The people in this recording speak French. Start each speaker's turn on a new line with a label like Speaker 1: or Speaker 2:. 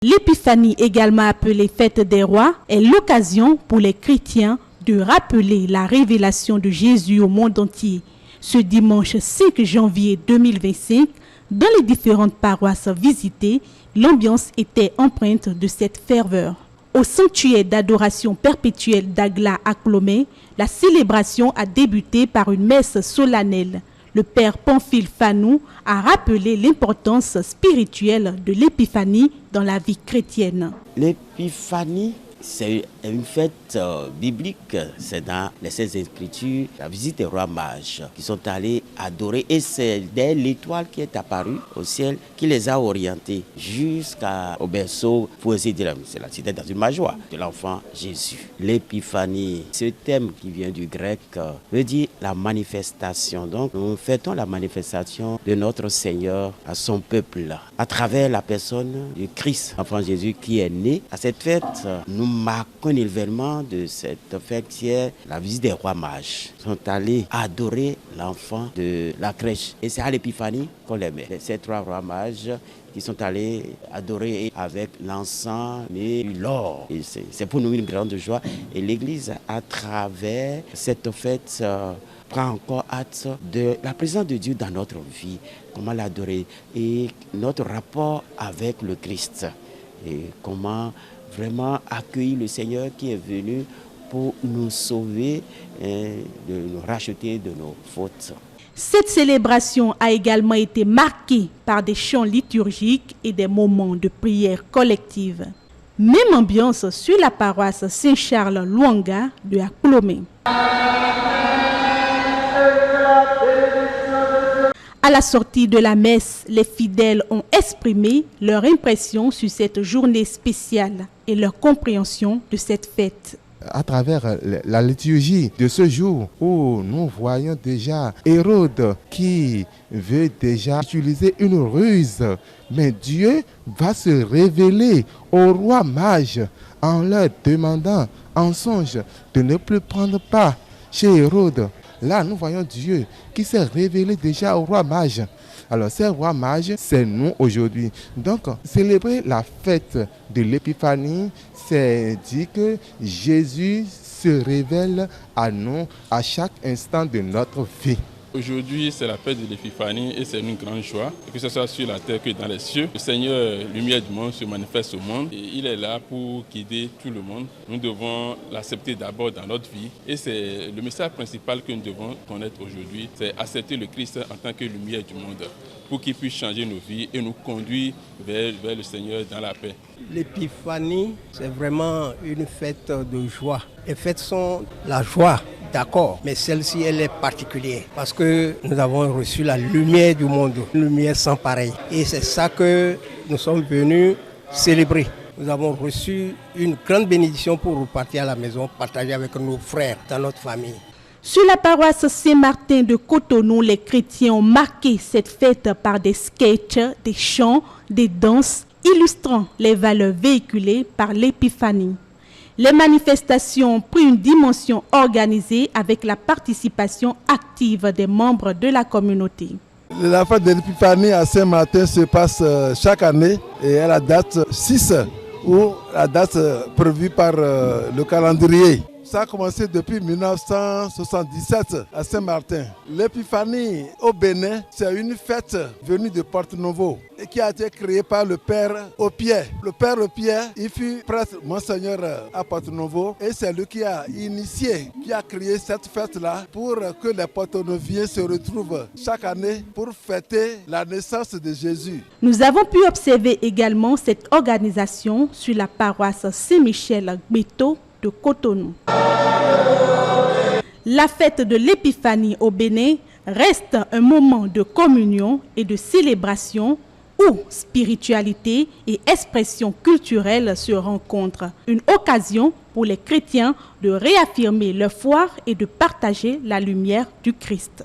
Speaker 1: L'épiphanie, également appelée fête des rois, est l'occasion pour les chrétiens de rappeler la révélation de Jésus au monde entier. Ce dimanche 5 janvier 2025, dans les différentes paroisses visitées, l'ambiance était empreinte de cette ferveur. Au sanctuaire d'adoration perpétuelle d'Agla à Clomé, la célébration a débuté par une messe solennelle. Le père Pamphile Fanou a rappelé l'importance spirituelle de l'épiphanie dans la vie chrétienne.
Speaker 2: L'épiphanie, c'est une fête biblique, c'est dans les Saintes Écritures, la visite des rois mages qui sont allés adorer, et c'est l'étoile qui est apparue au ciel qui les a orientés jusqu'au berceau, pour ainsi dire, c'était dans une joie de l'enfant Jésus. L'épiphanie, ce thème qui vient du grec, veut dire la manifestation. Donc nous fêtons la manifestation de notre Seigneur à son peuple, à travers la personne du Christ, enfant Jésus qui est né. À cette fête, nous marquons l'événement de cette fête qui est la visite des rois mages. Ils sont allés adorer l'enfant de la crèche. Et c'est à l'épiphanie qu'on les met. Ces trois rois mages qui sont allés adorer avec l'encens et l'or. Et c'est pour nous une grande joie. Et l'Église, à travers cette fête, prend encore hâte de la présence de Dieu dans notre vie, comment l'adorer et notre rapport avec le Christ. Et comment vraiment accueillir le Seigneur qui est venu pour nous sauver et de nous racheter de nos fautes.
Speaker 1: Cette célébration a également été marquée par des chants liturgiques et des moments de prière collective. Même ambiance sur la paroisse Saint-Charles-Luanga de Aklomé. À la sortie de la messe, les fidèles ont exprimé leur impression sur cette journée spéciale et leur compréhension de cette fête.
Speaker 3: À travers la liturgie de ce jour où nous voyons déjà Hérode qui veut déjà utiliser une ruse, mais Dieu va se révéler aux rois mages en leur demandant en songe de ne plus prendre part chez Hérode. Là, nous voyons Dieu qui s'est révélé déjà aux rois mages. Alors, ces rois mages, c'est nous aujourd'hui. Donc, célébrer la fête de l'épiphanie, c'est dire que Jésus se révèle à nous à chaque instant de notre vie.
Speaker 4: Aujourd'hui, c'est la fête de l'épiphanie et c'est une grande joie, que ce soit sur la terre que dans les cieux. Le Seigneur, lumière du monde, se manifeste au monde et il est là pour guider tout le monde. Nous devons l'accepter d'abord dans notre vie et c'est le message principal que nous devons connaître aujourd'hui, c'est accepter le Christ en tant que lumière du monde pour qu'il puisse changer nos vies et nous conduire vers le Seigneur dans la paix.
Speaker 5: L'épiphanie, c'est vraiment une fête de joie. Les fêtes sont la joie. D'accord, mais celle-ci, elle est particulière parce que nous avons reçu la lumière du monde, une lumière sans pareil. Et c'est ça que nous sommes venus célébrer. Nous avons reçu une grande bénédiction pour repartir à la maison, partager avec nos frères dans notre famille.
Speaker 1: Sur la paroisse Saint-Martin de Cotonou, les chrétiens ont marqué cette fête par des sketchs, des chants, des danses, illustrant les valeurs véhiculées par l'épiphanie. Les manifestations ont pris une dimension organisée avec la participation active des membres de la communauté.
Speaker 6: La fête de l'épiphanie à Saint-Martin se passe chaque année et à la date 6 ou la date prévue par le calendrier. Ça a commencé depuis 1977 à Saint-Martin. L'épiphanie au Bénin, c'est une fête venue de Porto-Novo et qui a été créée par le père Opier. Le père Opier, il fut prêtre monseigneur à Porto-Novo et c'est lui qui a initié, qui a créé cette fête-là pour que les Porto-Noviens se retrouvent chaque année pour fêter la naissance de Jésus.
Speaker 1: Nous avons pu observer également cette organisation sur la paroisse Saint-Michel-Gbeto de Cotonou. La fête de l'épiphanie au Bénin reste un moment de communion et de célébration où spiritualité et expression culturelle se rencontrent. Une occasion pour les chrétiens de réaffirmer leur foi et de partager la lumière du Christ.